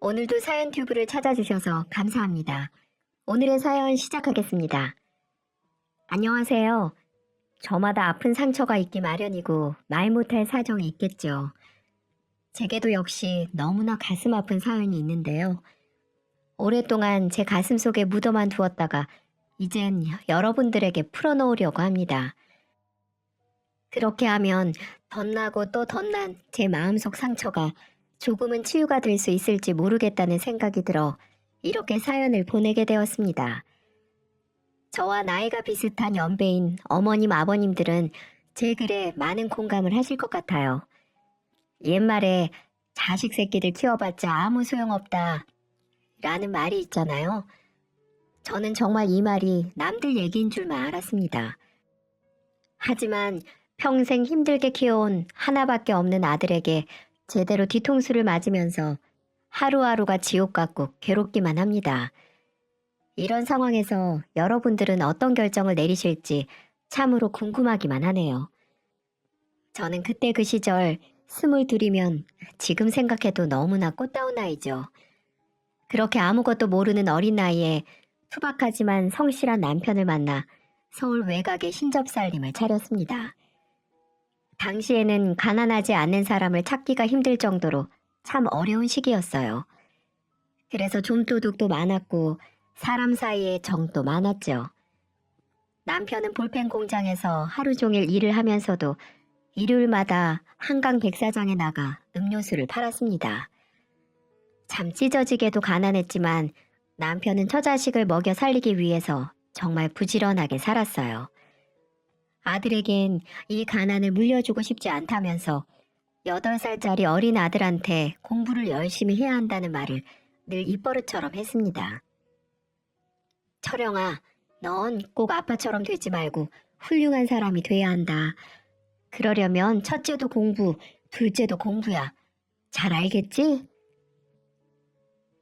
오늘도 사연 튜브를 찾아주셔서 감사합니다. 오늘의 사연 시작하겠습니다. 안녕하세요. 저마다 아픈 상처가 있기 마련이고 말 못할 사정이 있겠죠. 제게도 역시 너무나 가슴 아픈 사연이 있는데요. 오랫동안 제 가슴 속에 묻어만 두었다가 이젠 여러분들에게 풀어놓으려고 합니다. 그렇게 하면 덧나고 또 덧난 제 마음속 상처가 조금은 치유가 될 수 있을지 모르겠다는 생각이 들어 이렇게 사연을 보내게 되었습니다. 저와 나이가 비슷한 연배인 어머님, 아버님들은 제 글에 많은 공감을 하실 것 같아요. 옛말에 자식 새끼들 키워봤자 아무 소용없다 라는 말이 있잖아요. 저는 정말 이 말이 남들 얘기인 줄만 알았습니다. 하지만 평생 힘들게 키워온 하나밖에 없는 아들에게 제대로 뒤통수를 맞으면서 하루하루가 지옥 같고 괴롭기만 합니다. 이런 상황에서 여러분들은 어떤 결정을 내리실지 참으로 궁금하기만 하네요. 저는 그때 그 시절 22이면 지금 생각해도 너무나 꽃다운 나이죠. 그렇게 아무것도 모르는 어린 나이에 투박하지만 성실한 남편을 만나 서울 외곽의 신접살림을 차렸습니다. 당시에는 가난하지 않는 사람을 찾기가 힘들 정도로 참 어려운 시기였어요. 그래서 좀도둑도 많았고 사람 사이에 정도 많았죠. 남편은 볼펜 공장에서 하루 종일 일을 하면서도 일요일마다 한강 백사장에 나가 음료수를 팔았습니다. 참 찢어지게도 가난했지만 남편은 처자식을 먹여 살리기 위해서 정말 부지런하게 살았어요. 아들에겐 이 가난을 물려주고 싶지 않다면서 8살짜리 어린 아들한테 공부를 열심히 해야 한다는 말을 늘 입버릇처럼 했습니다. 철영아, 넌 꼭 아빠처럼 되지 말고 훌륭한 사람이 돼야 한다. 그러려면 첫째도 공부, 둘째도 공부야. 잘 알겠지?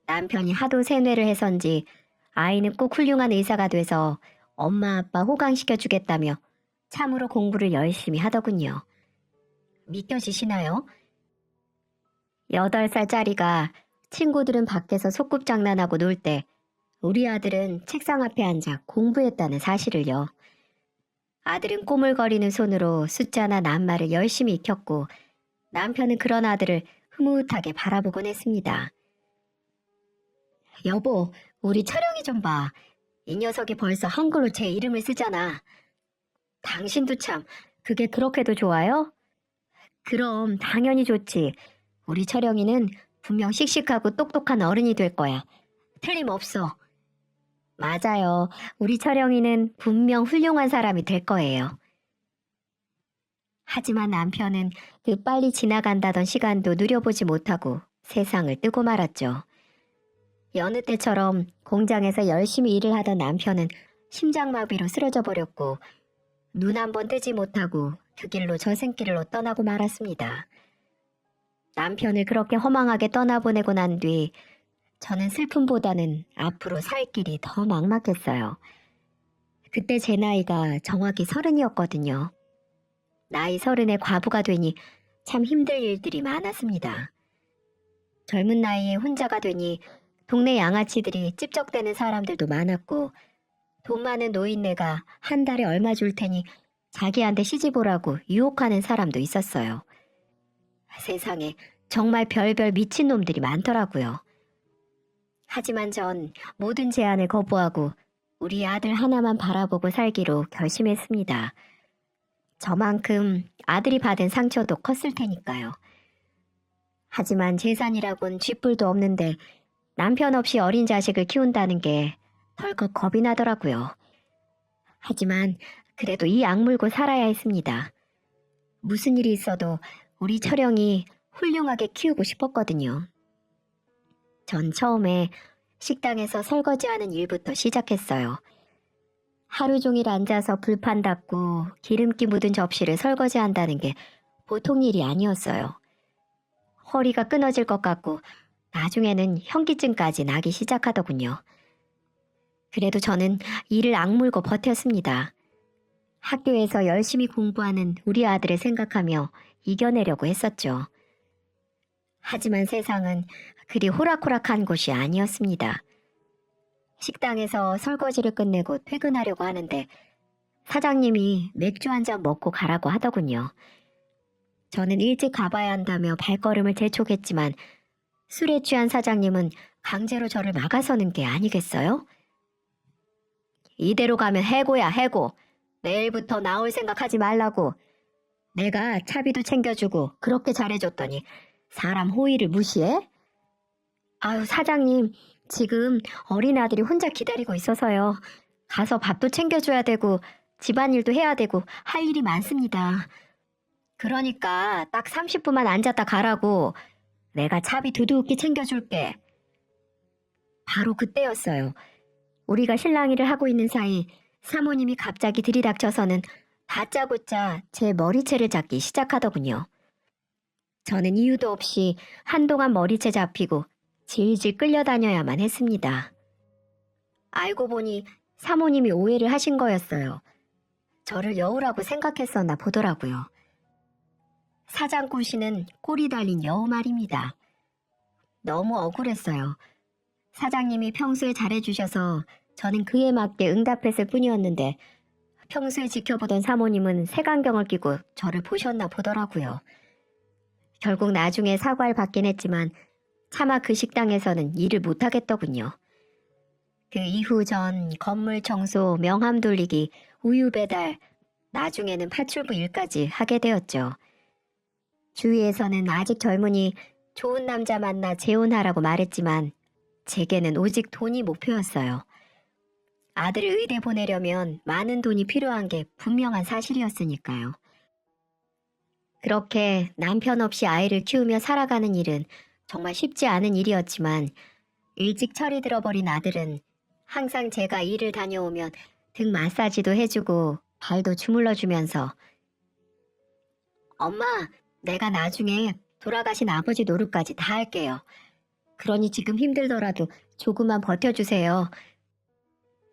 남편이 하도 세뇌를 해서인지 아이는 꼭 훌륭한 의사가 돼서 엄마 아빠 호강시켜주겠다며 참으로 공부를 열심히 하더군요. 믿겨지시나요? 8살짜리가 친구들은 밖에서 소꿉장난하고 놀 때 우리 아들은 책상 앞에 앉아 공부했다는 사실을요. 아들은 꼬물거리는 손으로 숫자나 낱말을 열심히 익혔고 남편은 그런 아들을 흐뭇하게 바라보곤 했습니다. 여보, 우리 철영이 좀 봐. 이 녀석이 벌써 한글로 제 이름을 쓰잖아. 당신도 참, 그게 그렇게도 좋아요? 그럼 당연히 좋지. 우리 철영이는 분명 씩씩하고 똑똑한 어른이 될 거야. 틀림없어. 맞아요. 우리 철영이는 분명 훌륭한 사람이 될 거예요. 하지만 남편은 그 빨리 지나간다던 시간도 누려보지 못하고 세상을 뜨고 말았죠. 여느 때처럼 공장에서 열심히 일을 하던 남편은 심장마비로 쓰러져 버렸고 눈 한 번 뜨지 못하고 그 길로 저승길로 떠나고 말았습니다. 남편을 그렇게 허망하게 떠나보내고 난 뒤 저는 슬픔보다는 앞으로 살 길이 더 막막했어요. 그때 제 나이가 정확히 30이었거든요. 나이 30에 과부가 되니 참 힘들 일들이 많았습니다. 젊은 나이에 혼자가 되니 동네 양아치들이 찝적대는 사람들도 많았고 돈 많은 노인네가 한 달에 얼마 줄 테니 자기한테 시집 오라고 유혹하는 사람도 있었어요. 세상에 정말 별별 미친놈들이 많더라고요. 하지만 전 모든 제안을 거부하고 우리 아들 하나만 바라보고 살기로 결심했습니다. 저만큼 아들이 받은 상처도 컸을 테니까요. 하지만 재산이라곤 쥐뿔도 없는데 남편 없이 어린 자식을 키운다는 게 덜컥 겁이 나더라고요. 하지만 그래도 이 악물고 살아야 했습니다. 무슨 일이 있어도 우리 철영이 훌륭하게 키우고 싶었거든요. 전 처음에 식당에서 설거지하는 일부터 시작했어요. 하루 종일 앉아서 불판 닦고 기름기 묻은 접시를 설거지한다는 게 보통 일이 아니었어요. 허리가 끊어질 것 같고 나중에는 현기증까지 나기 시작하더군요. 그래도 저는 이를 악물고 버텼습니다. 학교에서 열심히 공부하는 우리 아들을 생각하며 이겨내려고 했었죠. 하지만 세상은 그리 호락호락한 곳이 아니었습니다. 식당에서 설거지를 끝내고 퇴근하려고 하는데 사장님이 맥주 한 잔 먹고 가라고 하더군요. 저는 일찍 가봐야 한다며 발걸음을 재촉했지만 술에 취한 사장님은 강제로 저를 막아서는 게 아니겠어요? 이대로 가면 해고야, 해고. 내일부터 나올 생각하지 말라고. 내가 차비도 챙겨주고 그렇게 잘해줬더니 사람 호의를 무시해? 아유, 사장님, 지금 어린아들이 혼자 기다리고 있어서요. 가서 밥도 챙겨줘야 되고 집안일도 해야 되고 할 일이 많습니다. 그러니까 딱 30분만 앉았다 가라고. 내가 차비 두둑히 챙겨줄게. 바로 그때였어요. 우리가 실랑이를 하고 있는 사이 사모님이 갑자기 들이닥쳐서는 다짜고짜 제 머리채를 잡기 시작하더군요. 저는 이유도 없이 한동안 머리채 잡히고 질질 끌려다녀야만 했습니다. 알고 보니 사모님이 오해를 하신 거였어요. 저를 여우라고 생각했었나 보더라고요. 사장꾸시는 꼬리 달린 여우 말입니다. 너무 억울했어요. 사장님이 평소에 잘해주셔서 저는 그에 맞게 응답했을 뿐이었는데 평소에 지켜보던 사모님은 색안경을 끼고 저를 보셨나 보더라고요. 결국 나중에 사과를 받긴 했지만 차마 그 식당에서는 일을 못하겠더군요. 그 이후 전 건물 청소, 명함 돌리기, 우유 배달, 나중에는 파출부 일까지 하게 되었죠. 주위에서는 아직 젊으니 좋은 남자 만나 재혼하라고 말했지만 제게는 오직 돈이 목표였어요. 아들을 의대 보내려면 많은 돈이 필요한 게 분명한 사실이었으니까요. 그렇게 남편 없이 아이를 키우며 살아가는 일은 정말 쉽지 않은 일이었지만 일찍 철이 들어버린 아들은 항상 제가 일을 다녀오면 등 마사지도 해주고 발도 주물러주면서 엄마, 내가 나중에 돌아가신 아버지 노릇까지 다 할게요. 그러니 지금 힘들더라도 조금만 버텨주세요.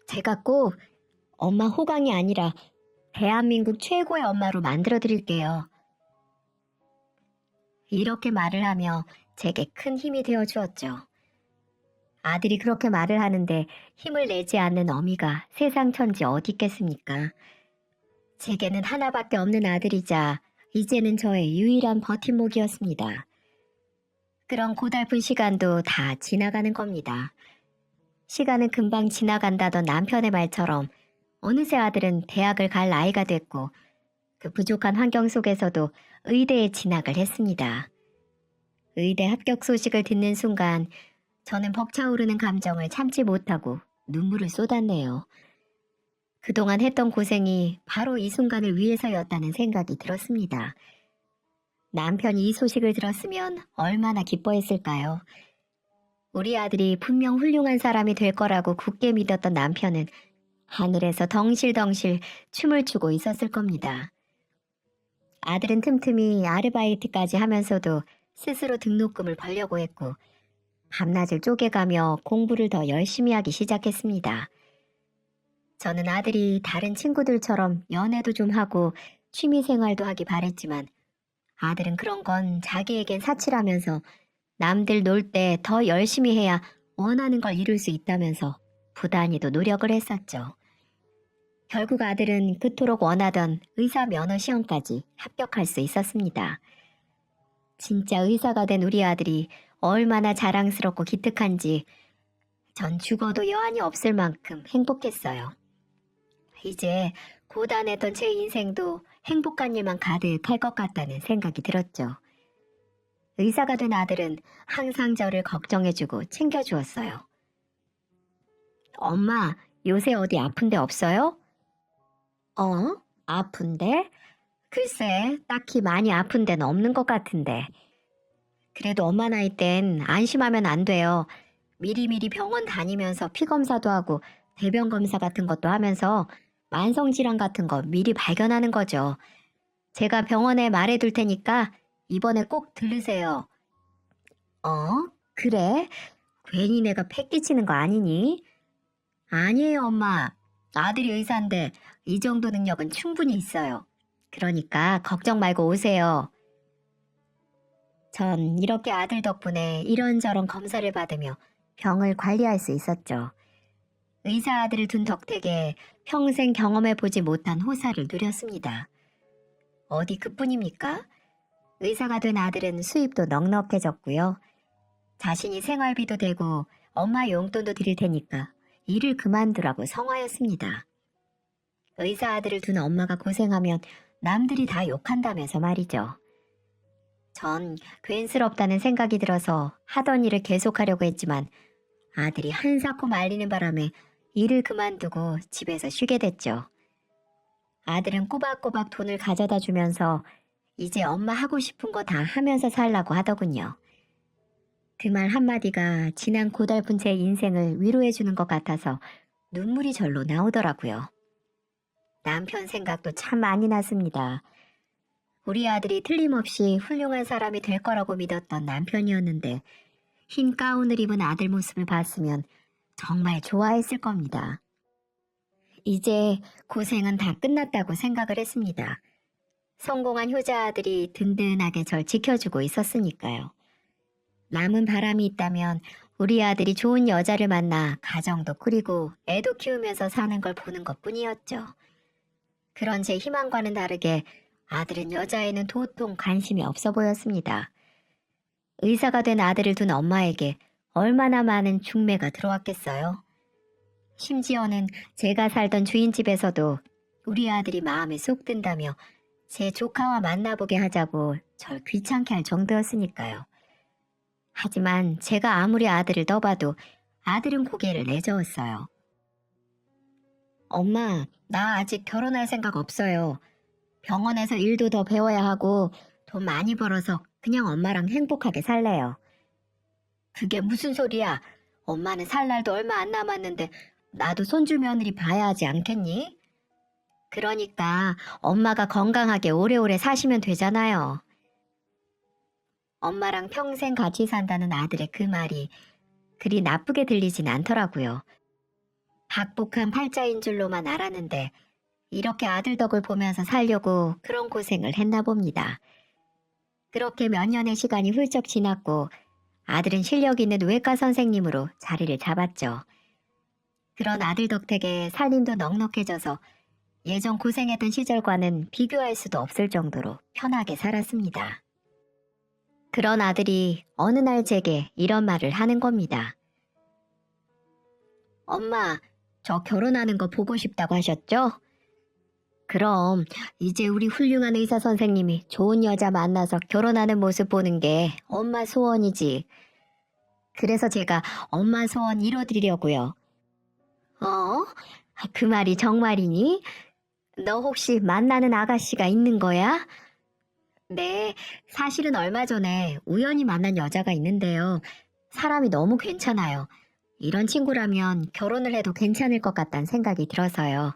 제가 꼭 엄마 호강이 아니라 대한민국 최고의 엄마로 만들어드릴게요. 이렇게 말을 하며 제게 큰 힘이 되어 주었죠. 아들이 그렇게 말을 하는데 힘을 내지 않는 어미가 세상 천지 어디 있겠습니까? 제게는 하나밖에 없는 아들이자 이제는 저의 유일한 버팀목이었습니다. 그런 고달픈 시간도 다 지나가는 겁니다. 시간은 금방 지나간다던 남편의 말처럼 어느새 아들은 대학을 갈 나이가 됐고 그 부족한 환경 속에서도 의대에 진학을 했습니다. 의대 합격 소식을 듣는 순간 저는 벅차오르는 감정을 참지 못하고 눈물을 쏟았네요. 그동안 했던 고생이 바로 이 순간을 위해서였다는 생각이 들었습니다. 남편이 이 소식을 들었으면 얼마나 기뻐했을까요? 우리 아들이 분명 훌륭한 사람이 될 거라고 굳게 믿었던 남편은 하늘에서 덩실덩실 춤을 추고 있었을 겁니다. 아들은 틈틈이 아르바이트까지 하면서도 스스로 등록금을 벌려고 했고 밤낮을 쪼개가며 공부를 더 열심히 하기 시작했습니다. 저는 아들이 다른 친구들처럼 연애도 좀 하고 취미생활도 하기 바랬지만 아들은 그런 건 자기에겐 사치라면서 남들 놀 때 더 열심히 해야 원하는 걸 이룰 수 있다면서 부단히도 노력을 했었죠. 결국 아들은 그토록 원하던 의사 면허 시험까지 합격할 수 있었습니다. 진짜 의사가 된 우리 아들이 얼마나 자랑스럽고 기특한지 전 죽어도 여한이 없을 만큼 행복했어요. 이제 고단했던 제 인생도 행복한 일만 가득할 것 같다는 생각이 들었죠. 의사가 된 아들은 항상 저를 걱정해주고 챙겨주었어요. 엄마, 요새 어디 아픈 데 없어요? 아픈데? 글쎄, 딱히 많이 아픈 데는 없는 것 같은데. 그래도 엄마 나이 땐 안심하면 안 돼요. 미리미리 병원 다니면서 피 검사도 하고 대변 검사 같은 것도 하면서 만성질환 같은 거 미리 발견하는 거죠. 제가 병원에 말해둘 테니까 이번에 꼭 들르세요. 그래? 괜히 내가 패 끼치는 거 아니니? 아니에요, 엄마. 아들이 의사인데 이 정도 능력은 충분히 있어요. 그러니까 걱정 말고 오세요. 전 이렇게 아들 덕분에 이런저런 검사를 받으며 병을 관리할 수 있었죠. 의사 아들을 둔 덕택에 평생 경험해보지 못한 호사를 누렸습니다. 어디 그뿐입니까? 의사가 된 아들은 수입도 넉넉해졌고요. 자신이 생활비도 되고 엄마 용돈도 드릴 테니까 일을 그만두라고 성화였습니다. 의사 아들을 둔 엄마가 고생하면 남들이 다 욕한다면서 말이죠. 전 괜스럽다는 생각이 들어서 하던 일을 계속하려고 했지만 아들이 한사코 말리는 바람에 일을 그만두고 집에서 쉬게 됐죠. 아들은 꼬박꼬박 돈을 가져다 주면서 이제 엄마 하고 싶은 거 다 하면서 살라고 하더군요. 그 말 한마디가 지난 고달픈 제 인생을 위로해 주는 것 같아서 눈물이 절로 나오더라고요. 남편 생각도 참 많이 났습니다. 우리 아들이 틀림없이 훌륭한 사람이 될 거라고 믿었던 남편이었는데 흰 가운을 입은 아들 모습을 봤으면 정말 좋아했을 겁니다. 이제 고생은 다 끝났다고 생각을 했습니다. 성공한 효자 아들이 든든하게 절 지켜주고 있었으니까요. 남은 바람이 있다면 우리 아들이 좋은 여자를 만나 가정도 꾸리고 애도 키우면서 사는 걸 보는 것뿐이었죠. 그런 제 희망과는 다르게 아들은 여자에는 도통 관심이 없어 보였습니다. 의사가 된 아들을 둔 엄마에게 얼마나 많은 중매가 들어왔겠어요? 심지어는 제가 살던 주인집에서도 우리 아들이 마음에 쏙 든다며 제 조카와 만나보게 하자고 절 귀찮게 할 정도였으니까요. 하지만 제가 아무리 아들을 떠봐도 아들은 고개를 내저었어요. 엄마, 나 아직 결혼할 생각 없어요. 병원에서 일도 더 배워야 하고 돈 많이 벌어서 그냥 엄마랑 행복하게 살래요. 그게 무슨 소리야? 엄마는 살 날도 얼마 안 남았는데 나도 손주 며느리 봐야 하지 않겠니? 그러니까 엄마가 건강하게 오래오래 사시면 되잖아요. 엄마랑 평생 같이 산다는 아들의 그 말이 그리 나쁘게 들리진 않더라고요. 박복한 팔자인 줄로만 알았는데 이렇게 아들 덕을 보면서 살려고 그런 고생을 했나 봅니다. 그렇게 몇 년의 시간이 훌쩍 지났고 아들은 실력 있는 외과 선생님으로 자리를 잡았죠. 그런 아들 덕택에 살림도 넉넉해져서 예전 고생했던 시절과는 비교할 수도 없을 정도로 편하게 살았습니다. 그런 아들이 어느 날 제게 이런 말을 하는 겁니다. 엄마, 저 결혼하는 거 보고 싶다고 하셨죠? 그럼 이제 우리 훌륭한 의사 선생님이 좋은 여자 만나서 결혼하는 모습 보는 게 엄마 소원이지. 그래서 제가 엄마 소원 이뤄드리려고요. 어? 그 말이 정말이니? 너 혹시 만나는 아가씨가 있는 거야? 네, 사실은 얼마 전에 우연히 만난 여자가 있는데요. 사람이 너무 괜찮아요. 이런 친구라면 결혼을 해도 괜찮을 것 같다는 생각이 들어서요.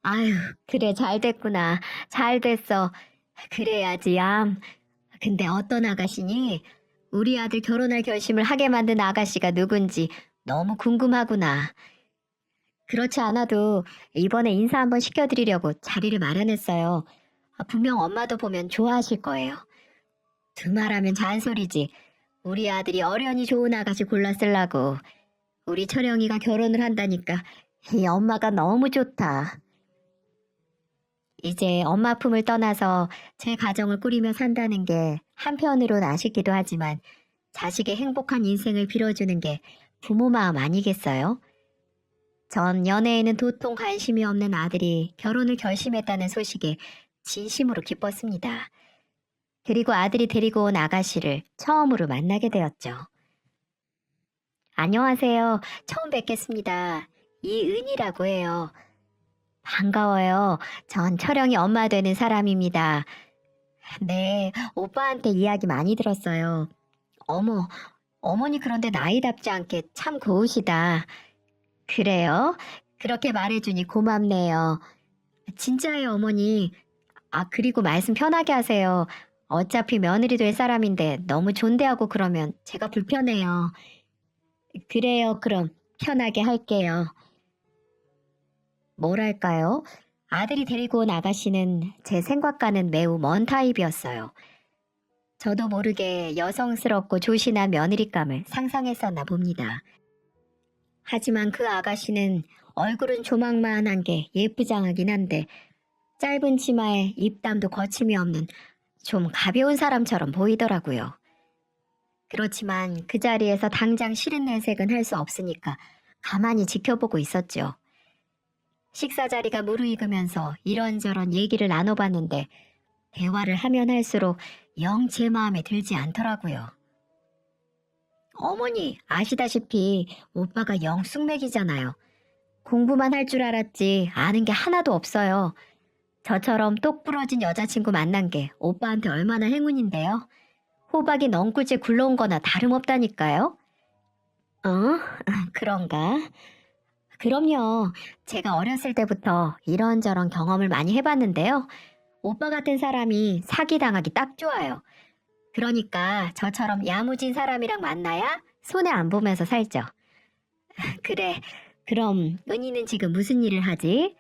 아유, 그래, 잘 됐구나. 잘 됐어. 그래야지, 얌. 근데 어떤 아가씨니? 우리 아들 결혼할 결심을 하게 만든 아가씨가 누군지 너무 궁금하구나. 그렇지 않아도 이번에 인사 한번 시켜드리려고 자리를 마련했어요. 분명 엄마도 보면 좋아하실 거예요. 두말하면 잔소리지. 우리 아들이 어련히 좋은 아가씨 골랐으려고. 우리 철영이가 결혼을 한다니까 이 엄마가 너무 좋다. 이제 엄마 품을 떠나서 제 가정을 꾸리며 산다는 게 한편으론 아쉽기도 하지만 자식의 행복한 인생을 빌어주는 게 부모 마음 아니겠어요? 전 연애에는 도통 관심이 없는 아들이 결혼을 결심했다는 소식에 진심으로 기뻤습니다. 그리고 아들이 데리고 온 아가씨를 처음으로 만나게 되었죠. 안녕하세요. 처음 뵙겠습니다. 이은이라고 해요. 반가워요. 전 철영이 엄마 되는 사람입니다. 네, 오빠한테 이야기 많이 들었어요. 어머, 어머니 그런데 나이답지 않게 참 고우시다. 그래요? 그렇게 말해주니 고맙네요. 진짜예요, 어머니. 그리고 말씀 편하게 하세요. 어차피 며느리 될 사람인데 너무 존대하고 그러면 제가 불편해요. 그래요, 그럼 편하게 할게요. 뭐랄까요? 아들이 데리고 온 아가씨는 제 생각과는 매우 먼 타입이었어요. 저도 모르게 여성스럽고 조신한 며느리감을 상상했었나 봅니다. 하지만 그 아가씨는 얼굴은 조망만한 게 예쁘장하긴 한데 짧은 치마에 입담도 거침이 없는 좀 가벼운 사람처럼 보이더라고요. 그렇지만 그 자리에서 당장 싫은 내색은 할 수 없으니까 가만히 지켜보고 있었죠. 식사 자리가 무르익으면서 이런저런 얘기를 나눠봤는데 대화를 하면 할수록 영 제 마음에 들지 않더라고요. 어머니, 아시다시피 오빠가 영 쑥맥이잖아요. 공부만 할 줄 알았지 아는 게 하나도 없어요. 저처럼 똑 부러진 여자친구 만난 게 오빠한테 얼마나 행운인데요. 호박이 넝굴째 굴러온 거나 다름없다니까요. 어? 그런가? 그럼요. 제가 어렸을 때부터 이런저런 경험을 많이 해봤는데요. 오빠 같은 사람이 사기당하기 딱 좋아요. 그러니까 저처럼 야무진 사람이랑 만나야 손해 안 보면서 살죠. 그래, 그럼 은희는 지금 무슨 일을 하지?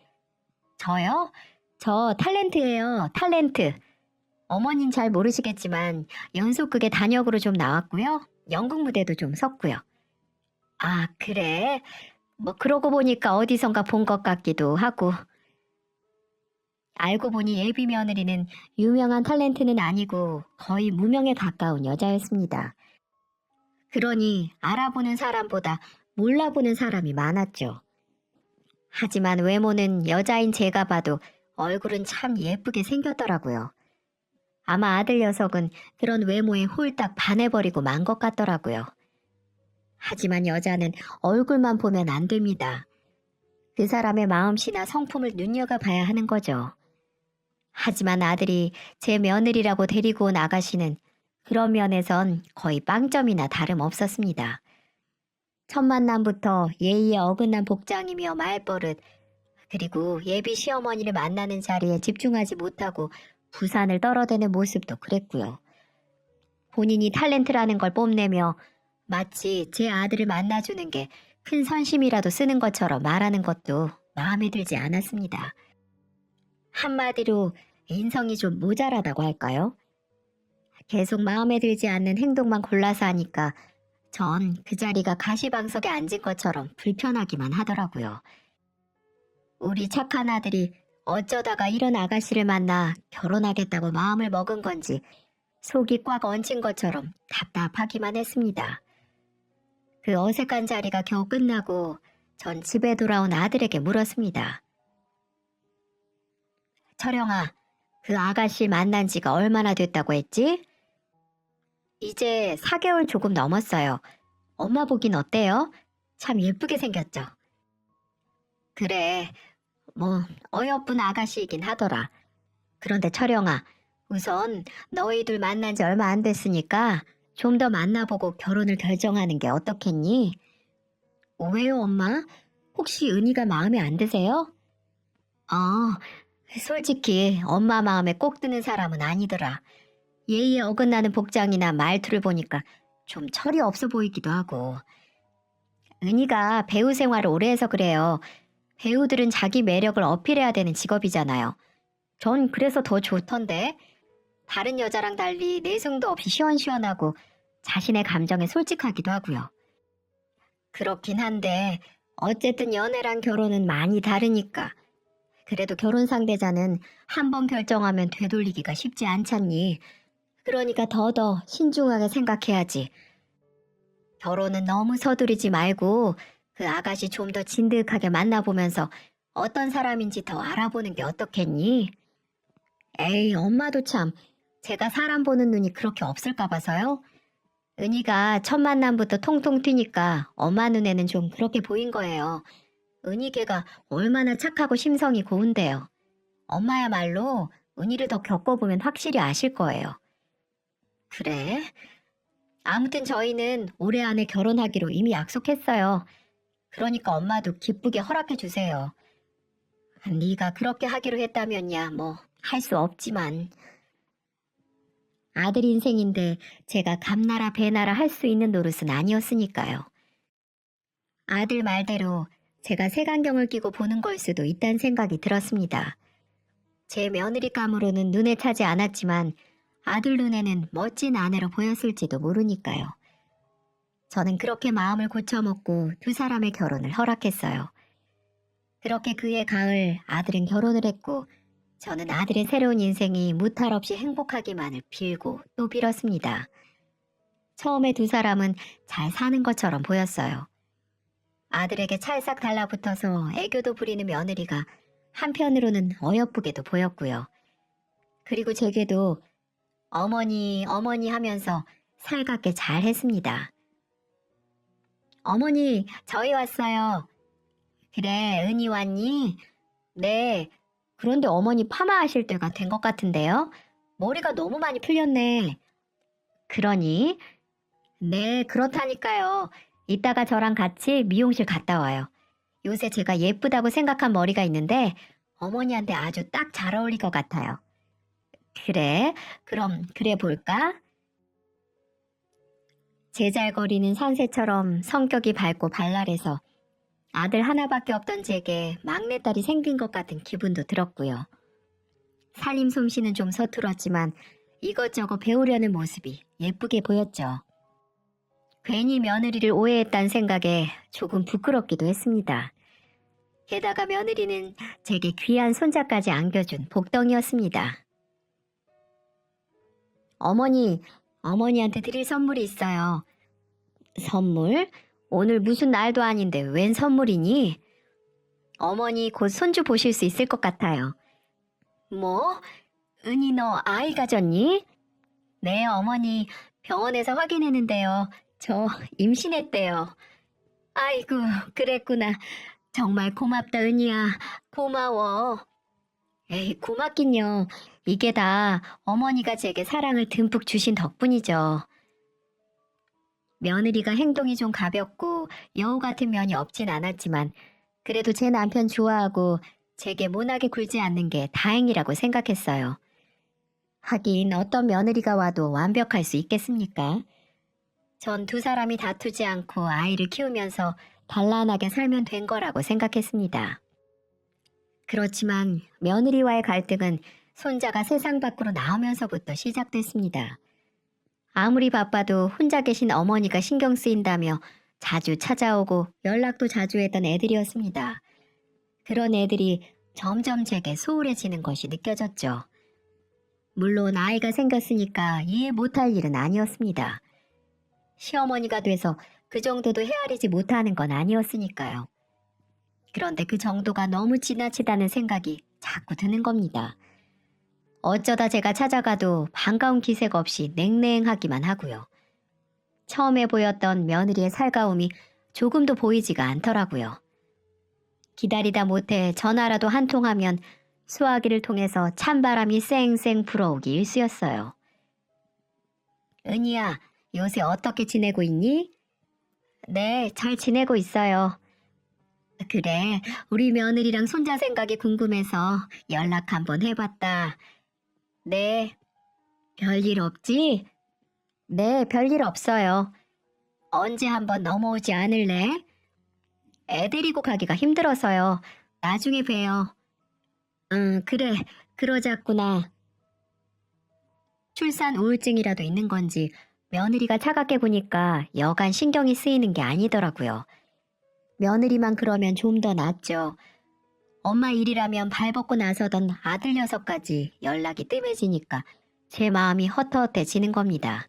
저요? 저 탤런트예요, 탤런트. 어머닌 잘 모르시겠지만 연속극에 단역으로 좀 나왔고요. 연극 무대도 좀 섰고요. 아, 그래? 뭐 그러고 보니까 어디선가 본 것 같기도 하고. 알고 보니 예비 며느리는 유명한 탤런트는 아니고 거의 무명에 가까운 여자였습니다. 그러니 알아보는 사람보다 몰라보는 사람이 많았죠. 하지만 외모는 여자인 제가 봐도 얼굴은 참 예쁘게 생겼더라고요. 아마 아들 녀석은 그런 외모에 홀딱 반해버리고 만 것 같더라고요. 하지만 여자는 얼굴만 보면 안 됩니다. 그 사람의 마음씨나 성품을 눈여겨봐야 하는 거죠. 하지만 아들이 제 며느리라고 데리고 온 아가씨는 그런 면에선 거의 빵점이나 다름없었습니다. 첫 만남부터 예의에 어긋난 복장이며 말버릇, 그리고 예비 시어머니를 만나는 자리에 집중하지 못하고 부산을 떨어대는 모습도 그랬고요. 본인이 탤런트라는 걸 뽐내며 마치 제 아들을 만나주는 게 큰 선심이라도 쓰는 것처럼 말하는 것도 마음에 들지 않았습니다. 한마디로 인성이 좀 모자라다고 할까요? 계속 마음에 들지 않는 행동만 골라서 하니까 전 그 자리가 가시방석에 앉은 것처럼 불편하기만 하더라고요. 우리 착한 아들이 어쩌다가 이런 아가씨를 만나 결혼하겠다고 마음을 먹은 건지 속이 꽉 얹힌 것처럼 답답하기만 했습니다. 그 어색한 자리가 겨우 끝나고 전 집에 돌아온 아들에게 물었습니다. 철영아, 그 아가씨 만난 지가 얼마나 됐다고 했지? 이제 4개월 조금 넘었어요. 엄마 보긴 어때요? 참 예쁘게 생겼죠? 그래, 뭐 어여쁜 아가씨이긴 하더라. 그런데 철영아, 우선 너희들 만난 지 얼마 안 됐으니까 좀 더 만나보고 결혼을 결정하는 게 어떻겠니? 왜요, 엄마? 혹시 은희가 마음에 안 드세요? 솔직히 엄마 마음에 꼭 드는 사람은 아니더라. 예의에 어긋나는 복장이나 말투를 보니까 좀 철이 없어 보이기도 하고. 은희가 배우 생활을 오래 해서 그래요. 배우들은 자기 매력을 어필해야 되는 직업이잖아요. 전 그래서 더 좋던데. 다른 여자랑 달리 내숭도 없이 시원시원하고 자신의 감정에 솔직하기도 하고요. 그렇긴 한데 어쨌든 연애랑 결혼은 많이 다르니까. 그래도 결혼 상대자는 한 번 결정하면 되돌리기가 쉽지 않잖니. 그러니까 더더 신중하게 생각해야지. 결혼은 너무 서두르지 말고 그 아가씨 좀 더 진득하게 만나보면서 어떤 사람인지 더 알아보는 게 어떻겠니? 에이, 엄마도 참 제가 사람 보는 눈이 그렇게 없을까 봐서요. 은희가 첫 만남부터 통통 튀니까 엄마 눈에는 좀 그렇게 보인 거예요. 은희 걔가 얼마나 착하고 심성이 고운데요. 엄마야말로 은희를 더 겪어보면 확실히 아실 거예요. 그래? 아무튼 저희는 올해 안에 결혼하기로 이미 약속했어요. 그러니까 엄마도 기쁘게 허락해 주세요. 네가 그렇게 하기로 했다면야 뭐 할 수 없지만. 아들 인생인데 제가 감나라 배나라 할 수 있는 노릇은 아니었으니까요. 아들 말대로 제가 색안경을 끼고 보는 걸 수도 있다는 생각이 들었습니다. 제 며느리감으로는 눈에 차지 않았지만 아들 눈에는 멋진 아내로 보였을지도 모르니까요. 저는 그렇게 마음을 고쳐먹고 두 사람의 결혼을 허락했어요. 그렇게 그해 가을 아들은 결혼을 했고 저는 아들의 새로운 인생이 무탈 없이 행복하기만을 빌고 또 빌었습니다. 처음에 두 사람은 잘 사는 것처럼 보였어요. 아들에게 찰싹 달라붙어서 애교도 부리는 며느리가 한편으로는 어여쁘게도 보였고요. 그리고 제게도 어머니, 어머니 하면서 살갑게 잘 했습니다. 어머니, 저희 왔어요. 그래, 은희 왔니? 네. 그런데 어머니 파마하실 때가 된 것 같은데요? 머리가 너무 많이 풀렸네. 그러니? 네, 그렇다니까요. 이따가 저랑 같이 미용실 갔다 와요. 요새 제가 예쁘다고 생각한 머리가 있는데 어머니한테 아주 딱 잘 어울릴 것 같아요. 그래? 그럼 그래 볼까? 제잘거리는 산새처럼 성격이 밝고 발랄해서 아들 하나밖에 없던 제게 막내딸이 생긴 것 같은 기분도 들었고요. 살림 솜씨는 좀 서툴었지만 이것저것 배우려는 모습이 예쁘게 보였죠. 괜히 며느리를 오해했다는 생각에 조금 부끄럽기도 했습니다. 게다가 며느리는 제게 귀한 손자까지 안겨준 복덩이였습니다. 어머니, 어머니한테 드릴 선물이 있어요. 선물? 오늘 무슨 날도 아닌데 웬 선물이니? 어머니 곧 손주 보실 수 있을 것 같아요. 뭐? 은희 너 아이 가졌니? 네, 어머니 병원에서 확인했는데요. 저 임신했대요. 아이고, 그랬구나. 정말 고맙다, 은희야. 고마워. 에이, 고맙긴요. 이게 다 어머니가 제게 사랑을 듬뿍 주신 덕분이죠. 며느리가 행동이 좀 가볍고 여우 같은 면이 없진 않았지만 그래도 제 남편 좋아하고 제게 모나게 굴지 않는 게 다행이라고 생각했어요. 하긴 어떤 며느리가 와도 완벽할 수 있겠습니까? 전 두 사람이 다투지 않고 아이를 키우면서 단란하게 살면 된 거라고 생각했습니다. 그렇지만 며느리와의 갈등은 손자가 세상 밖으로 나오면서부터 시작됐습니다. 아무리 바빠도 혼자 계신 어머니가 신경 쓰인다며 자주 찾아오고 연락도 자주 했던 애들이었습니다. 그런 애들이 점점 제게 소홀해지는 것이 느껴졌죠. 물론 아이가 생겼으니까 이해 못할 일은 아니었습니다. 시어머니가 돼서 그 정도도 헤아리지 못하는 건 아니었으니까요. 그런데 그 정도가 너무 지나치다는 생각이 자꾸 드는 겁니다. 어쩌다 제가 찾아가도 반가운 기색 없이 냉랭하기만 하고요. 처음에 보였던 며느리의 살가움이 조금도 보이지가 않더라고요. 기다리다 못해 전화라도 한 통하면 수화기를 통해서 찬바람이 쌩쌩 불어오기 일쑤였어요. 은희야, 요새 어떻게 지내고 있니? 네, 잘 지내고 있어요. 그래, 우리 며느리랑 손자 생각이 궁금해서 연락 한번 해봤다. 네, 별일 없지? 네, 별일 없어요. 언제 한번 넘어오지 않을래? 애 데리고 가기가 힘들어서요. 나중에 봬요. 그래, 그러자꾸나. 출산 우울증이라도 있는 건지 며느리가 차갑게 보니까 여간 신경이 쓰이는 게 아니더라고요. 며느리만 그러면 좀 더 낫죠. 엄마 일이라면 발벗고 나서던 아들 녀석까지 연락이 뜸해지니까 제 마음이 헛헛해지는 겁니다.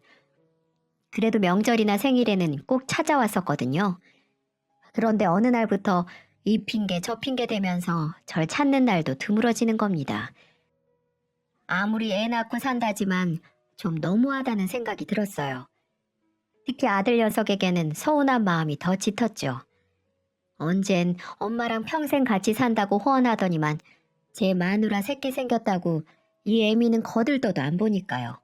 그래도 명절이나 생일에는 꼭 찾아왔었거든요. 그런데 어느 날부터 이 핑계 저 핑계 대면서 절 찾는 날도 드물어지는 겁니다. 아무리 애 낳고 산다지만 좀 너무하다는 생각이 들었어요. 특히 아들 녀석에게는 서운한 마음이 더 짙었죠. 언젠 엄마랑 평생 같이 산다고 호언하더니만 제 마누라 새끼 생겼다고 이 애미는 거들떠도 안 보니까요.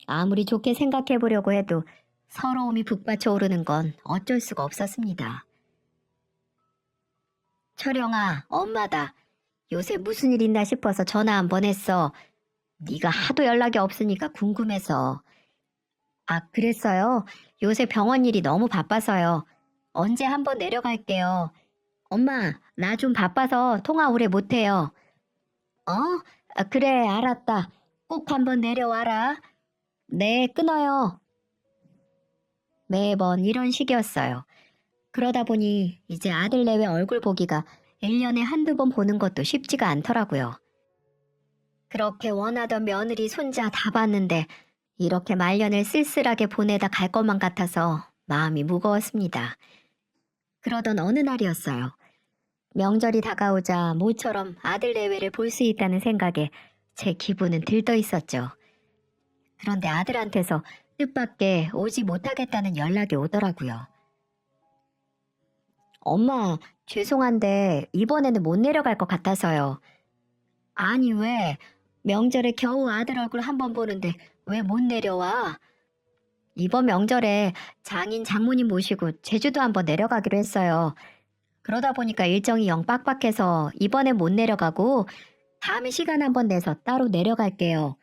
아무리 좋게 생각해보려고 해도 서러움이 북받쳐 오르는 건 어쩔 수가 없었습니다. 철영아, 엄마다. 요새 무슨 일 있나 싶어서 전화 한번 했어. 네가 하도 연락이 없으니까 궁금해서. 아, 그랬어요? 요새 병원 일이 너무 바빠서요. 언제 한번 내려갈게요. 엄마, 나 좀 바빠서 통화 오래 못해요. 어? 아, 그래, 알았다. 꼭 한번 내려와라. 네, 끊어요. 매번 이런 식이었어요. 그러다 보니 이제 아들 내외 얼굴 보기가 1년에 한두 번 보는 것도 쉽지가 않더라고요. 그렇게 원하던 며느리 손자 다 봤는데 이렇게 말년을 쓸쓸하게 보내다 갈 것만 같아서 마음이 무거웠습니다. 그러던 어느 날이었어요. 명절이 다가오자 모처럼 아들 내외를 볼 수 있다는 생각에 제 기분은 들떠 있었죠. 그런데 아들한테서 뜻밖의 오지 못하겠다는 연락이 오더라고요. 엄마, 죄송한데 이번에는 못 내려갈 것 같아서요. 아니 왜? 명절에 겨우 아들 얼굴 한 번 보는데 왜 못 내려와? 이번 명절에 장인 장모님 모시고 제주도 한번 내려가기로 했어요. 그러다 보니까 일정이 영 빡빡해서 이번에 못 내려가고 다음에 시간 한번 내서 따로 내려갈게요.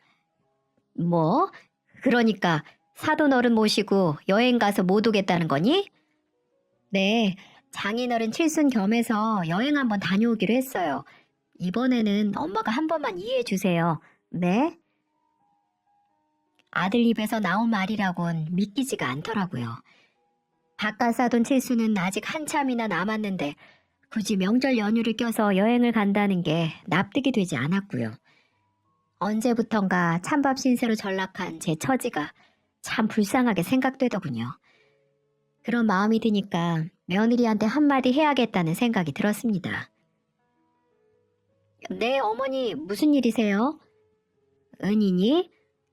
뭐? 그러니까 사돈어른 모시고 여행 가서 못 오겠다는 거니? 네, 장인어른 칠순 겸해서 여행 한번 다녀오기로 했어요. 이번에는 엄마가 한 번만 이해해 주세요. 네? 아들 입에서 나온 말이라곤 믿기지가 않더라고요. 바깥사돈 칠수는 아직 한참이나 남았는데 굳이 명절 연휴를 껴서 여행을 간다는 게 납득이 되지 않았고요. 언제부턴가 찬밥 신세로 전락한 제 처지가 참 불쌍하게 생각되더군요. 그런 마음이 드니까 며느리한테 한마디 해야겠다는 생각이 들었습니다. 네, 어머니, 무슨 일이세요? 은인이?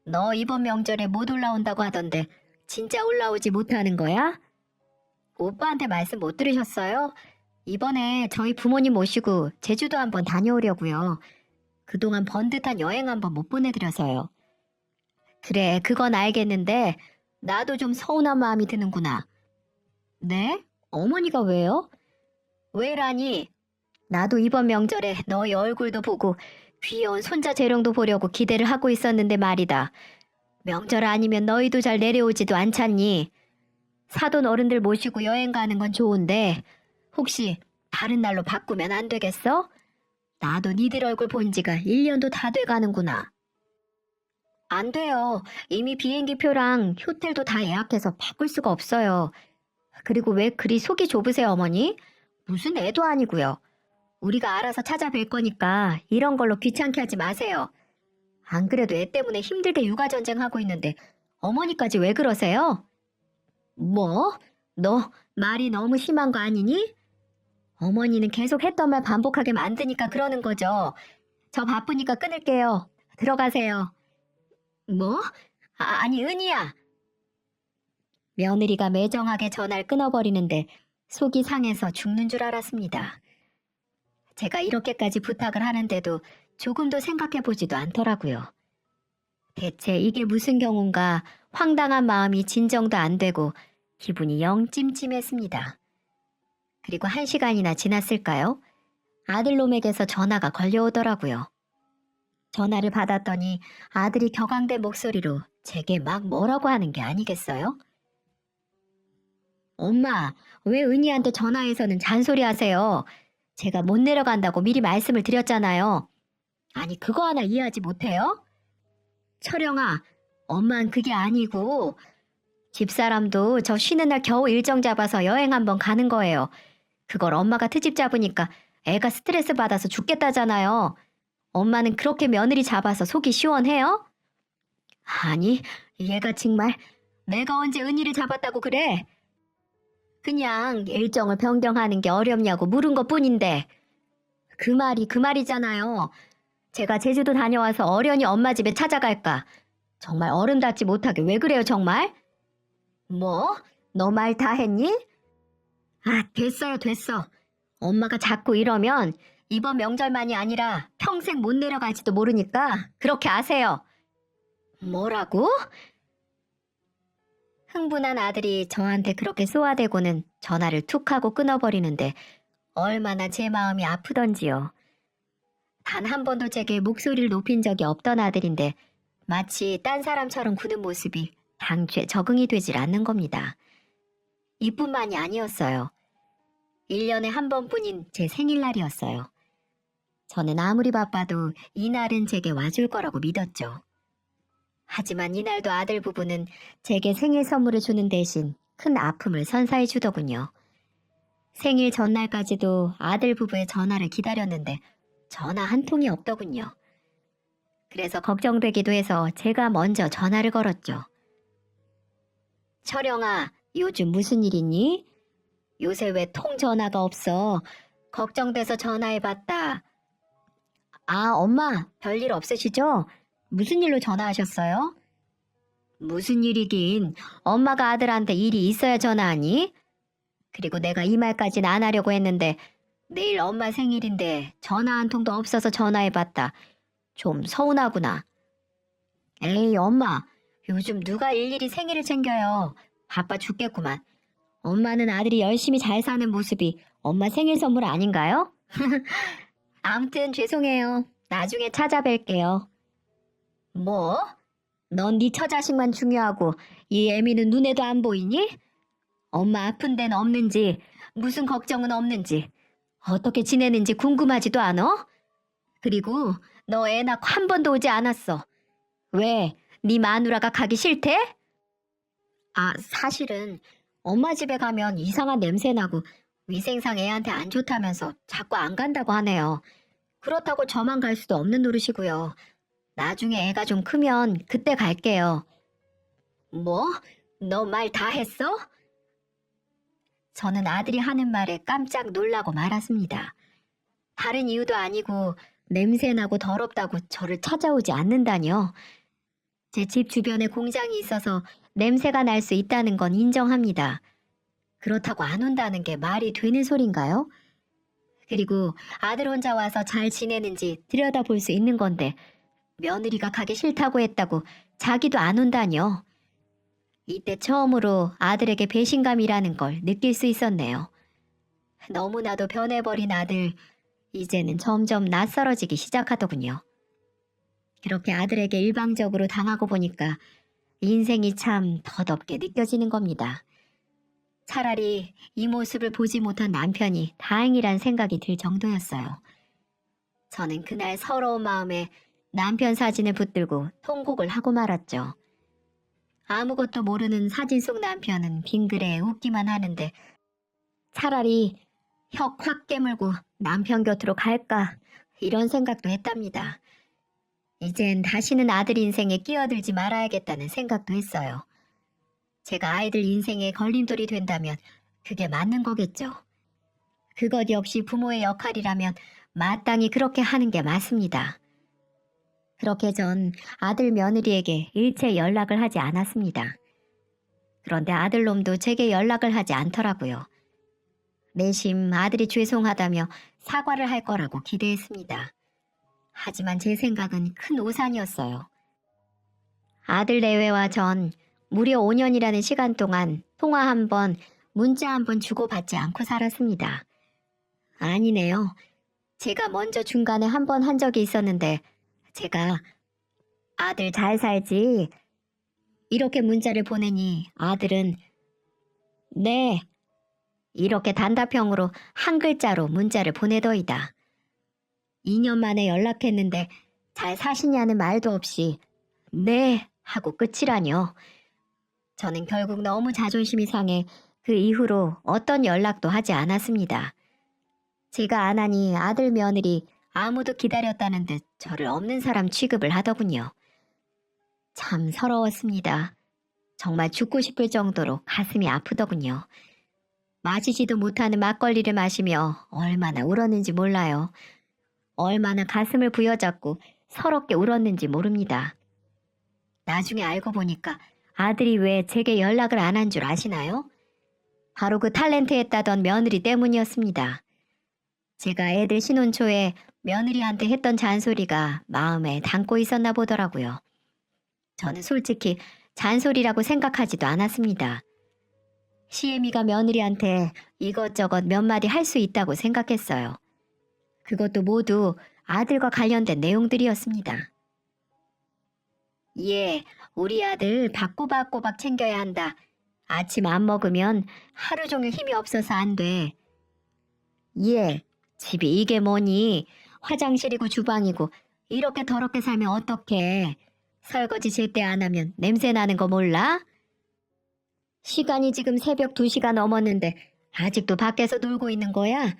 너 이번 명절에 못 올라온다고 하던데 진짜 올라오지 못하는 거야? 오빠한테 말씀 못 들으셨어요? 이번에 저희 부모님 모시고 제주도 한번 다녀오려고요. 그동안 번듯한 여행 한번 못 보내드려서요. 그래, 그건 알겠는데 나도 좀 서운한 마음이 드는구나. 네? 어머니가 왜요? 왜라니? 나도 이번 명절에 너희 얼굴도 보고 귀여운 손자 재롱도 보려고 기대를 하고 있었는데 말이다. 명절 아니면 너희도 잘 내려오지도 않잖니. 사돈 어른들 모시고 여행 가는 건 좋은데 혹시 다른 날로 바꾸면 안 되겠어? 나도 니들 얼굴 본 지가 1년도 다 돼가는구나. 안 돼요. 이미 비행기표랑 호텔도 다 예약해서 바꿀 수가 없어요. 그리고 왜 그리 속이 좁으세요, 어머니? 무슨 애도 아니고요. 우리가 알아서 찾아뵐 거니까 이런 걸로 귀찮게 하지 마세요. 안 그래도 애 때문에 힘들게 육아전쟁하고 있는데 어머니까지 왜 그러세요? 뭐? 너 말이 너무 심한 거 아니니? 어머니는 계속 했던 말 반복하게 만드니까 그러는 거죠. 저 바쁘니까 끊을게요. 들어가세요. 뭐? 아니 은희야. 며느리가 매정하게 전화를 끊어버리는데 속이 상해서 죽는 줄 알았습니다. 제가 이렇게까지 부탁을 하는데도 조금도 생각해보지도 않더라고요. 대체 이게 무슨 경우인가 황당한 마음이 진정도 안 되고 기분이 영 찜찜했습니다. 그리고 1시간이나 지났을까요? 아들놈에게서 전화가 걸려오더라고요. 전화를 받았더니 아들이 격앙된 목소리로 제게 막 뭐라고 하는 게 아니겠어요? 엄마, 왜 은희한테 전화해서는 잔소리하세요? 제가 못 내려간다고 미리 말씀을 드렸잖아요. 아니, 그거 하나 이해하지 못해요? 철영아, 엄만 그게 아니고 집사람도 저 쉬는 날 겨우 일정 잡아서 여행 한번 가는 거예요. 그걸 엄마가 트집 잡으니까 애가 스트레스 받아서 죽겠다잖아요. 엄마는 그렇게 며느리 잡아서 속이 시원해요? 아니, 얘가 정말 내가 언제 은희를 잡았다고 그래? 그냥 일정을 변경하는 게 어렵냐고 물은 것뿐인데 그 말이 그 말이잖아요. 제가 제주도 다녀와서 어련히 엄마 집에 찾아갈까? 정말 어른답지 못하게 왜 그래요 정말? 뭐? 너 말 다 했니? 아, 됐어요 됐어. 엄마가 자꾸 이러면 이번 명절만이 아니라 평생 못 내려갈지도 모르니까 그렇게 아세요. 뭐라고? 흥분한 아들이 저한테 그렇게 쏘아대고는 전화를 툭 하고 끊어버리는데 얼마나 제 마음이 아프던지요. 단 한 번도 제게 목소리를 높인 적이 없던 아들인데 마치 딴 사람처럼 구는 모습이 당최 적응이 되질 않는 겁니다. 이뿐만이 아니었어요. 1년에 한 번뿐인 제 생일날이었어요. 저는 아무리 바빠도 이날은 제게 와줄 거라고 믿었죠. 하지만 이날도 아들 부부는 제게 생일 선물을 주는 대신 큰 아픔을 선사해 주더군요. 생일 전날까지도 아들 부부의 전화를 기다렸는데 전화 한 통이 없더군요. 그래서 걱정되기도 해서 제가 먼저 전화를 걸었죠. 철영아, 요즘 무슨 일 있니? 요새 왜 통 전화가 없어? 걱정돼서 전화해봤다. 아, 엄마, 별일 없으시죠? 무슨 일로 전화하셨어요? 무슨 일이긴. 엄마가 아들한테 일이 있어야 전화하니? 그리고 내가 이 말까진 안 하려고 했는데 내일 엄마 생일인데 전화 한 통도 없어서 전화해봤다. 좀 서운하구나. 에이, 엄마, 요즘 누가 일일이 생일을 챙겨요. 바빠 죽겠구만. 엄마는 아들이 열심히 잘 사는 모습이 엄마 생일 선물 아닌가요? 아무튼 죄송해요. 나중에 찾아뵐게요. 뭐? 넌 네 처자식만 중요하고 이 애미는 눈에도 안 보이니? 엄마 아픈 데는 없는지, 무슨 걱정은 없는지, 어떻게 지내는지 궁금하지도 않아? 그리고 너 애 낳고 한 번도 오지 않았어. 왜? 네 마누라가 가기 싫대? 아, 사실은 엄마 집에 가면 이상한 냄새 나고 위생상 애한테 안 좋다면서 자꾸 안 간다고 하네요. 그렇다고 저만 갈 수도 없는 노릇이고요. 나중에 애가 좀 크면 그때 갈게요. 뭐? 너 말 다 했어? 저는 아들이 하는 말에 깜짝 놀라고 말았습니다. 다른 이유도 아니고 냄새나고 더럽다고 저를 찾아오지 않는다니요. 제 집 주변에 공장이 있어서 냄새가 날 수 있다는 건 인정합니다. 그렇다고 안 온다는 게 말이 되는 소린가요? 그리고 아들 혼자 와서 잘 지내는지 들여다볼 수 있는 건데 며느리가 가기 싫다고 했다고 자기도 안 온다뇨. 이때 처음으로 아들에게 배신감이라는 걸 느낄 수 있었네요. 너무나도 변해버린 아들, 이제는 점점 낯설어지기 시작하더군요. 그렇게 아들에게 일방적으로 당하고 보니까 인생이 참 덧없게 느껴지는 겁니다. 차라리 이 모습을 보지 못한 남편이 다행이란 생각이 들 정도였어요. 저는 그날 서러운 마음에 남편 사진을 붙들고 통곡을 하고 말았죠. 아무것도 모르는 사진 속 남편은 빙그레 웃기만 하는데 차라리 혁 확 깨물고 남편 곁으로 갈까 이런 생각도 했답니다. 이젠 다시는 아들 인생에 끼어들지 말아야겠다는 생각도 했어요. 제가 아이들 인생에 걸림돌이 된다면 그게 맞는 거겠죠. 그것 역시 부모의 역할이라면 마땅히 그렇게 하는 게 맞습니다. 그렇게 전 아들 며느리에게 일체 연락을 하지 않았습니다. 그런데 아들놈도 제게 연락을 하지 않더라고요. 내심 아들이 죄송하다며 사과를 할 거라고 기대했습니다. 하지만 제 생각은 큰 오산이었어요. 아들 내외와 전 무려 5년이라는 시간 동안 통화 한 번, 문자 한 번 주고받지 않고 살았습니다. 아니네요. 제가 먼저 중간에 한 번 한 적이 있었는데 제가 아들 잘 살지? 이렇게 문자를 보내니 아들은 네. 이렇게 단답형으로 한 글자로 문자를 보내더이다. 2년 만에 연락했는데 잘 사시냐는 말도 없이 네 하고 끝이라뇨. 저는 결국 너무 자존심이 상해 그 이후로 어떤 연락도 하지 않았습니다. 제가 안 하니 아들 며느리 아무도 기다렸다는 듯 저를 없는 사람 취급을 하더군요. 참 서러웠습니다. 정말 죽고 싶을 정도로 가슴이 아프더군요. 마시지도 못하는 막걸리를 마시며 얼마나 울었는지 몰라요. 얼마나 가슴을 부여잡고 서럽게 울었는지 모릅니다. 나중에 알고 보니까 아들이 왜 제게 연락을 안 한 줄 아시나요? 바로 그 탤런트했다던 며느리 때문이었습니다. 제가 애들 신혼 초에 며느리한테 했던 잔소리가 마음에 담고 있었나 보더라고요. 저는 솔직히 잔소리라고 생각하지도 않았습니다. 시애미가 며느리한테 이것저것 몇 마디 할 수 있다고 생각했어요. 그것도 모두 아들과 관련된 내용들이었습니다. 예, 우리 아들 밥 꼬박꼬박 챙겨야 한다. 아침 안 먹으면 하루 종일 힘이 없어서 안 돼. 예, 집이 이게 뭐니? 화장실이고 주방이고 이렇게 더럽게 살면 어떡해. 설거지 제때 안 하면 냄새 나는 거 몰라? 시간이 지금 새벽 2시가 넘었는데 아직도 밖에서 놀고 있는 거야?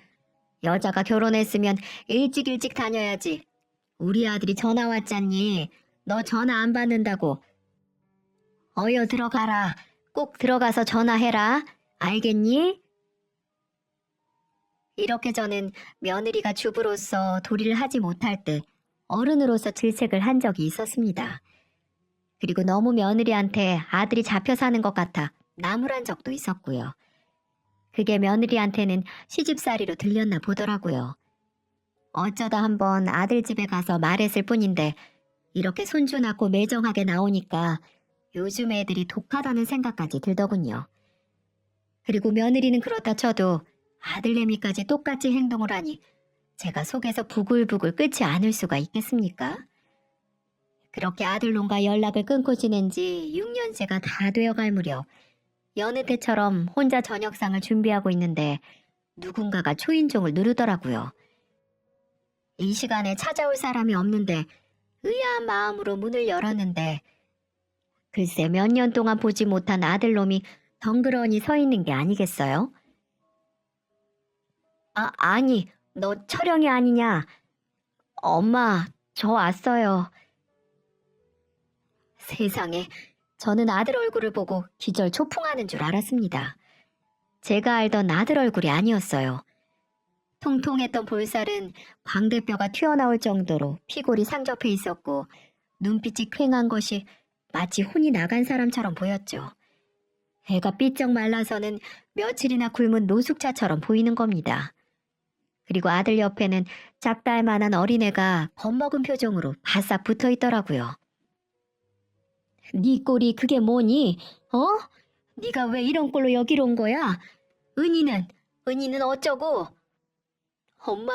여자가 결혼했으면 일찍 일찍 다녀야지. 우리 아들이 전화 왔잖니. 너 전화 안 받는다고. 어여 들어가라. 꼭 들어가서 전화해라. 알겠니? 이렇게 저는 며느리가 주부로서 도리를 하지 못할 때 어른으로서 질책을 한 적이 있었습니다. 그리고 너무 며느리한테 아들이 잡혀 사는 것 같아 나무란 적도 있었고요. 그게 며느리한테는 시집살이로 들렸나 보더라고요. 어쩌다 한번 아들 집에 가서 말했을 뿐인데 이렇게 손주 낳고 매정하게 나오니까 요즘 애들이 독하다는 생각까지 들더군요. 그리고 며느리는 그렇다 쳐도 아들내미까지 똑같이 행동을 하니 제가 속에서 부글부글 끓지 않을 수가 있겠습니까? 그렇게 아들놈과 연락을 끊고 지낸 지 6년째가 다 되어갈 무렵 여느 때처럼 혼자 저녁상을 준비하고 있는데 누군가가 초인종을 누르더라고요. 이 시간에 찾아올 사람이 없는데 의아한 마음으로 문을 열었는데 글쎄 몇 년 동안 보지 못한 아들놈이 덩그러니 서 있는 게 아니겠어요? 아니, 너 철영이 아니냐? 엄마, 저 왔어요. 세상에, 저는 아들 얼굴을 보고 기절 초풍하는 줄 알았습니다. 제가 알던 아들 얼굴이 아니었어요. 통통했던 볼살은 광대뼈가 튀어나올 정도로 피골이 상접해 있었고 눈빛이 퀭한 것이 마치 혼이 나간 사람처럼 보였죠. 애가 삐쩍 말라서는 며칠이나 굶은 노숙자처럼 보이는 겁니다. 그리고 아들 옆에는 짝달 만한 어린애가 겁먹은 표정으로 바싹 붙어 있더라고요. 네 꼴이 그게 뭐니? 어? 네가 왜 이런 꼴로 여기로 온 거야? 은희는 어쩌고? 엄마,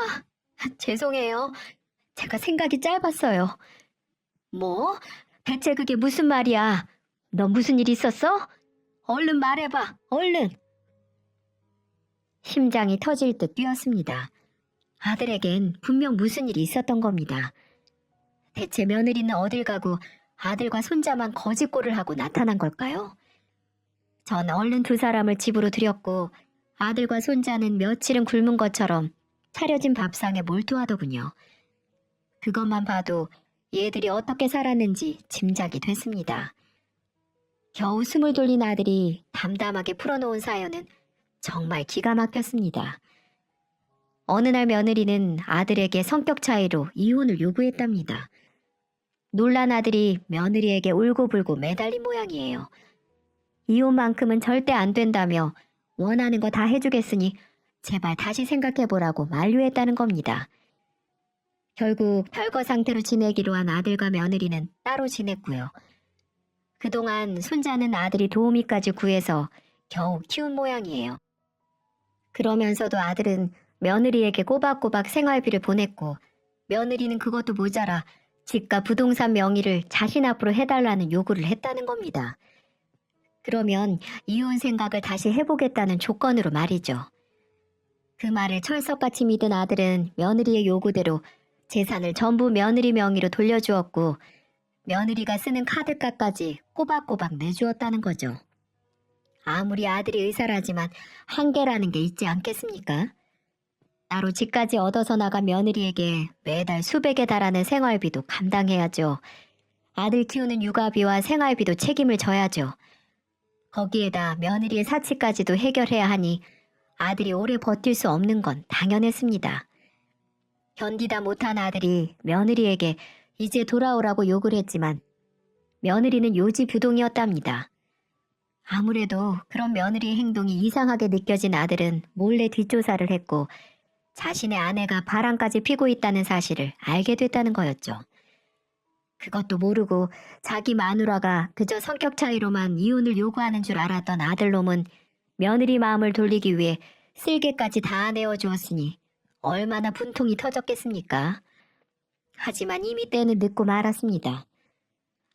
죄송해요. 제가 생각이 짧았어요. 뭐? 대체 그게 무슨 말이야? 너 무슨 일 있었어? 얼른 말해봐, 얼른. 심장이 터질 듯 뛰었습니다. 아들에겐 분명 무슨 일이 있었던 겁니다. 대체 며느리는 어딜 가고 아들과 손자만 거짓골을 하고 나타난 걸까요? 전 얼른 두 사람을 집으로 들였고 아들과 손자는 며칠은 굶은 것처럼 차려진 밥상에 몰두하더군요. 그것만 봐도 얘들이 어떻게 살았는지 짐작이 됐습니다. 겨우 숨을 돌린 아들이 담담하게 풀어놓은 사연은 정말 기가 막혔습니다. 어느 날 며느리는 아들에게 성격 차이로 이혼을 요구했답니다. 놀란 아들이 며느리에게 울고불고 매달린 모양이에요. 이혼만큼은 절대 안 된다며 원하는 거 다 해주겠으니 제발 다시 생각해보라고 만류했다는 겁니다. 결국 별거 상태로 지내기로 한 아들과 며느리는 따로 지냈고요. 그동안 손자는 아들이 도우미까지 구해서 겨우 키운 모양이에요. 그러면서도 아들은 며느리에게 꼬박꼬박 생활비를 보냈고 며느리는 그것도 모자라 집과 부동산 명의를 자신 앞으로 해달라는 요구를 했다는 겁니다. 그러면 이혼 생각을 다시 해보겠다는 조건으로 말이죠. 그 말을 철석같이 믿은 아들은 며느리의 요구대로 재산을 전부 며느리 명의로 돌려주었고 며느리가 쓰는 카드값까지 꼬박꼬박 내주었다는 거죠. 아무리 아들이 의사라지만 한계라는 게 있지 않겠습니까? 따로 집까지 얻어서 나간 며느리에게 매달 수백에 달하는 생활비도 감당해야죠. 아들 키우는 육아비와 생활비도 책임을 져야죠. 거기에다 며느리의 사치까지도 해결해야 하니 아들이 오래 버틸 수 없는 건 당연했습니다. 견디다 못한 아들이 며느리에게 이제 돌아오라고 욕을 했지만 며느리는 요지부동이었답니다. 아무래도 그런 며느리의 행동이 이상하게 느껴진 아들은 몰래 뒷조사를 했고 자신의 아내가 바람까지 피고 있다는 사실을 알게 됐다는 거였죠. 그것도 모르고 자기 마누라가 그저 성격 차이로만 이혼을 요구하는 줄 알았던 아들놈은 며느리 마음을 돌리기 위해 쓸개까지 다 내어주었으니 얼마나 분통이 터졌겠습니까? 하지만 이미 때는 늦고 말았습니다.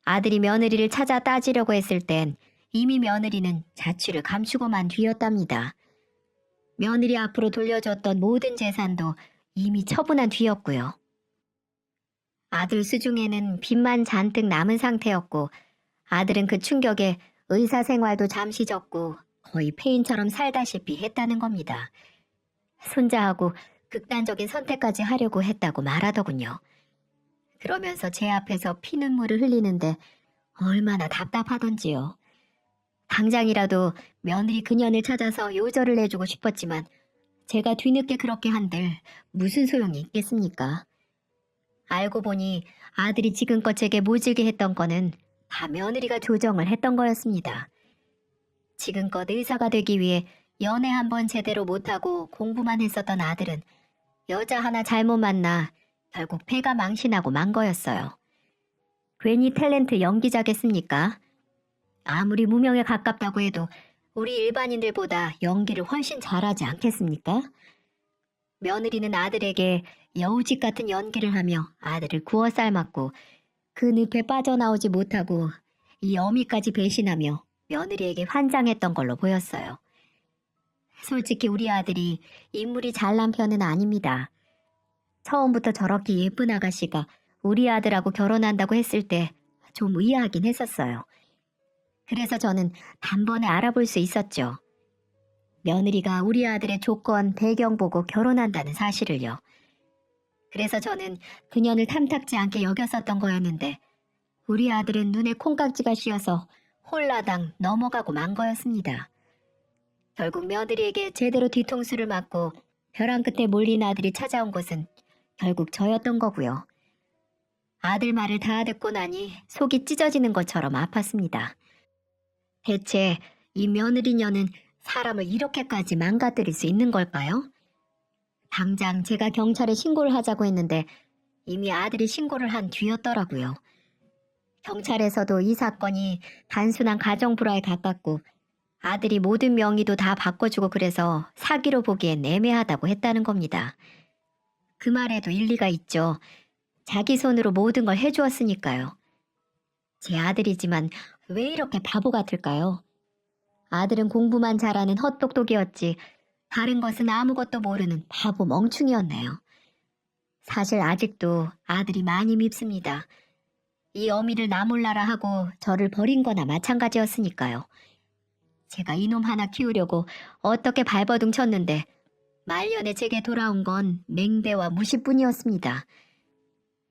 아들이 며느리를 찾아 따지려고 했을 땐 이미 며느리는 자취를 감추고 만 뒤였답니다. 며느리 앞으로 돌려줬던 모든 재산도 이미 처분한 뒤였고요. 아들 수중에는 빚만 잔뜩 남은 상태였고 아들은 그 충격에 의사 생활도 잠시 접고 거의 폐인처럼 살다시피 했다는 겁니다. 손자하고 극단적인 선택까지 하려고 했다고 말하더군요. 그러면서 제 앞에서 피눈물을 흘리는데 얼마나 답답하던지요. 당장이라도 며느리 그년을 찾아서 요절을 해주고 싶었지만 제가 뒤늦게 그렇게 한들 무슨 소용이 있겠습니까? 알고 보니 아들이 지금껏 제게 모질게 했던 거는 다 며느리가 조정을 했던 거였습니다. 지금껏 의사가 되기 위해 연애 한번 제대로 못하고 공부만 했었던 아들은 여자 하나 잘못 만나 결국 패가 망신하고 만 거였어요. 괜히 탤런트 연기자겠습니까? 아무리 무명에 가깝다고 해도 우리 일반인들보다 연기를 훨씬 잘하지 않겠습니까? 며느리는 아들에게 여우짓 같은 연기를 하며 아들을 구워 삶았고 그 늪에 빠져나오지 못하고 이 어미까지 배신하며 며느리에게 환장했던 걸로 보였어요. 솔직히 우리 아들이 인물이 잘난 편은 아닙니다. 처음부터 저렇게 예쁜 아가씨가 우리 아들하고 결혼한다고 했을 때 좀 의아하긴 했었어요. 그래서 저는 단번에 알아볼 수 있었죠. 며느리가 우리 아들의 조건, 배경 보고 결혼한다는 사실을요. 그래서 저는 그년을 탐탁지 않게 여겼었던 거였는데 우리 아들은 눈에 콩깍지가 씌어서 홀라당 넘어가고 만 거였습니다. 결국 며느리에게 제대로 뒤통수를 맞고 벼랑 끝에 몰린 아들이 찾아온 곳은 결국 저였던 거고요. 아들 말을 다 듣고 나니 속이 찢어지는 것처럼 아팠습니다. 대체 이 며느리녀는 사람을 이렇게까지 망가뜨릴 수 있는 걸까요? 당장 제가 경찰에 신고를 하자고 했는데 이미 아들이 신고를 한 뒤였더라고요. 경찰에서도 이 사건이 단순한 가정불화에 가깝고 아들이 모든 명의도 다 바꿔주고 그래서 사기로 보기엔 애매하다고 했다는 겁니다. 그 말에도 일리가 있죠. 자기 손으로 모든 걸 해주었으니까요. 제 아들이지만 왜 이렇게 바보 같을까요? 아들은 공부만 잘하는 헛똑똑이었지 다른 것은 아무것도 모르는 바보 멍충이었네요. 사실 아직도 아들이 많이 밉습니다. 이 어미를 나 몰라라 하고 저를 버린 거나 마찬가지였으니까요. 제가 이놈 하나 키우려고 어떻게 발버둥 쳤는데 말년에 제게 돌아온 건 맹대와 무시뿐이었습니다.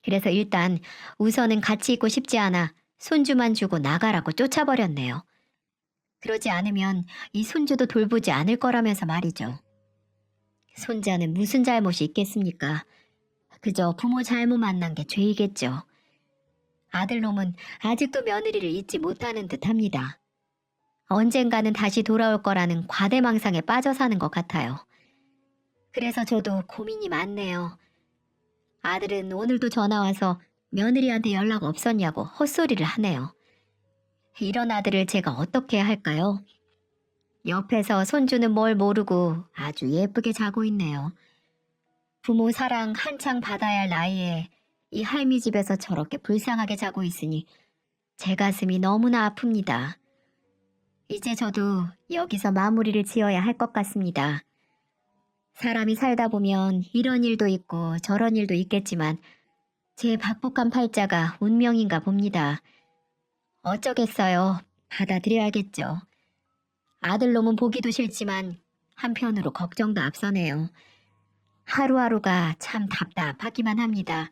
그래서 일단 우선은 같이 있고 싶지 않아 손주만 주고 나가라고 쫓아버렸네요. 그러지 않으면 이 손주도 돌보지 않을 거라면서 말이죠. 손자는 무슨 잘못이 있겠습니까? 그저 부모 잘못 만난 게 죄이겠죠. 아들놈은 아직도 며느리를 잊지 못하는 듯합니다. 언젠가는 다시 돌아올 거라는 과대망상에 빠져 사는 것 같아요. 그래서 저도 고민이 많네요. 아들은 오늘도 전화와서 며느리한테 연락 없었냐고 헛소리를 하네요. 이런 아들을 제가 어떻게 해야 할까요? 옆에서 손주는 뭘 모르고 아주 예쁘게 자고 있네요. 부모 사랑 한창 받아야 할 나이에 이 할미 집에서 저렇게 불쌍하게 자고 있으니 제 가슴이 너무나 아픕니다. 이제 저도 여기서 마무리를 지어야 할 것 같습니다. 사람이 살다 보면 이런 일도 있고 저런 일도 있겠지만 제 박복한 팔자가 운명인가 봅니다. 어쩌겠어요. 받아들여야겠죠. 아들놈은 보기도 싫지만 한편으로 걱정도 앞서네요. 하루하루가 참 답답하기만 합니다.